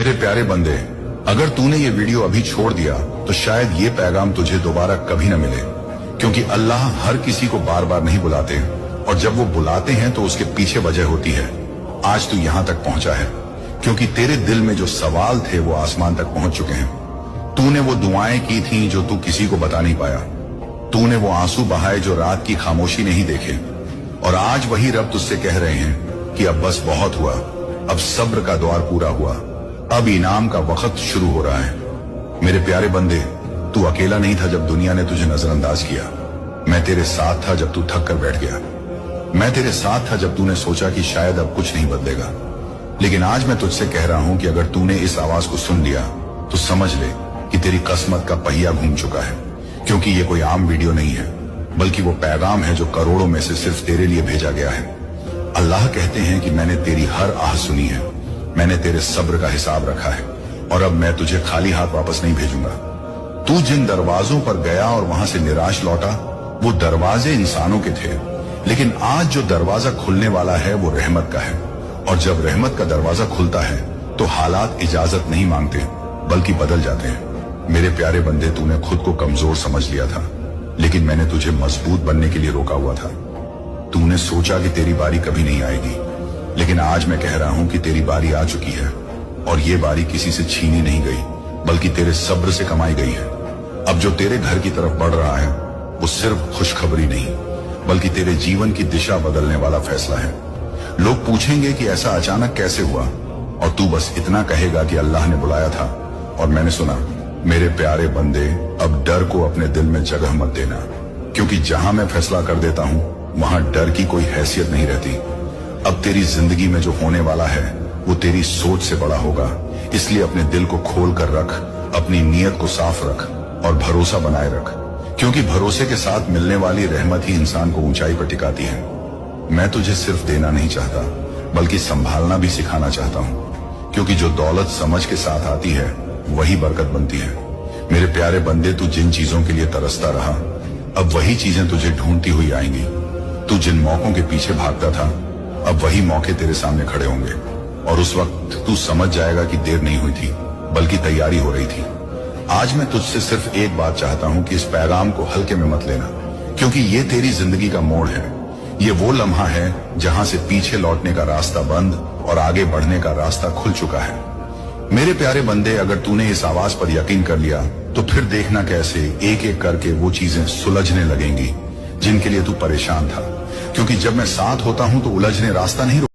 मेरे प्यारे बंदे, अगर तूने ये वीडियो अभी छोड़ दिया तो शायद ये पैगाम तुझे दोबारा कभी न मिले, क्योंकि अल्लाह हर किसी को बार बार नहीं बुलाते, और जब वो बुलाते हैं तो उसके पीछे वजह होती है। आज तू यहाँ तक पहुंचा है क्योंकि तेरे दिल में जो सवाल थे वो आसमान तक पहुंच चुके हैं। तूने वो दुआएं की थी जो तू किसी को बता नहीं पाया। तूने वो आंसू बहाए जो रात की खामोशी नहीं देखे, और आज वही रब तुझसे कह रहे हैं कि अब बस बहुत हुआ, अब सब्र का द्वार पूरा हुआ, अब इनाम का वक्त शुरू हो रहा है। मेरे प्यारे बंदे, तू अकेला नहीं था जब दुनिया ने तुझे नजरअंदाज किया। मैं तेरे साथ था जब तू थक कर बैठ गया। मैं तेरे साथ था जब तूने सोचा कि शायद अब कुछ नहीं बदलेगा। लेकिन आज मैं तुझसे कह रहा हूं कि अगर तूने इस आवाज को सुन लिया तो समझ ले कि तेरी किस्मत का पहिया घूम चुका है, क्योंकि ये कोई आम वीडियो नहीं है, बल्कि वो पैगाम है जो करोड़ों में से सिर्फ तेरे लिए भेजा गया है। अल्लाह कहते हैं कि मैंने तेरी हर आह सुनी है, मैंने तेरे सब्र का हिसाब रखा है, और अब मैं तुझे खाली हाथ वापस नहीं भेजूंगा। तू जिन दरवाजों पर गया और वहां से निराश लौटा, वो दरवाजे इंसानों के थे, लेकिन आज जो दरवाजा खुलने वाला है वो रहमत का है। और जब रहमत का दरवाजा खुलता है तो हालात इजाजत नहीं मांगते बल्कि बदल जाते हैं। मेरे प्यारे बंदे, तूने खुद को कमजोर समझ लिया था, लेकिन मैंने तुझे मजबूत बनने के लिए रोका हुआ था। तूने सोचा कि तेरी बारी कभी नहीं आएगी, लेकिन आज मैं कह रहा हूं कि तेरी बारी आ चुकी है, और ये बारी किसी से छीनी नहीं गई बल्कि तेरे सब्र से कमाई गई है। अब जो तेरे घर की तरफ बढ़ रहा है वो सिर्फ खुशखबरी नहीं बल्कि तेरे जीवन की दिशा बदलने वाला फैसला है। लोग पूछेंगे कि ऐसा अचानक कैसे हुआ, और तू बस इतना कहेगा कि अल्लाह ने बुलाया था और मैंने सुना। मेरे प्यारे बंदे, अब डर को अपने दिल में जगह मत देना, क्योंकि जहां मैं फैसला कर देता हूं वहां डर की कोई हैसियत नहीं रहती। अब तेरी जिंदगी में जो होने वाला है वो तेरी सोच से बड़ा होगा, इसलिए अपने दिल को खोल कर रख, अपनी नीयत को साफ रख और भरोसा बनाए रख, क्योंकि भरोसे के साथ मिलने वाली रहमत ही इंसान को ऊंचाई पर टिकाती है। मैं तुझे सिर्फ देना नहीं चाहता बल्कि संभालना भी सिखाना चाहता हूं, क्योंकि जो दौलत समझ के साथ आती है वही बरकत बनती है। मेरे प्यारे बंदे, तू जिन चीजों के लिए तरसता रहा, अब वही चीजें तुझे ढूंढती हुई आएंगी। तू जिन मौकों के पीछे भागता था, अब वही मौके तेरे सामने खड़े होंगे, और उस वक्त तू समझ जाएगा कि देर नहीं हुई थी बल्कि तैयारी हो रही थी। आज मैं तुझसे सिर्फ एक बात चाहता हूं कि इस पैगाम को हल्के में मत लेना, क्योंकि ये तेरी जिंदगी का मोड़ है। ये वो लम्हा है जहां से पीछे लौटने का रास्ता बंद और आगे बढ़ने का रास्ता खुल चुका है। मेरे प्यारे बंदे, अगर तूने इस आवाज पर यकीन कर लिया तो फिर देखना कैसे एक एक करके वो चीजें सुलझने लगेंगी जिनके लिए तू परेशान था, क्योंकि जब मैं साथ होता हूं तो उलझने रास्ता नहीं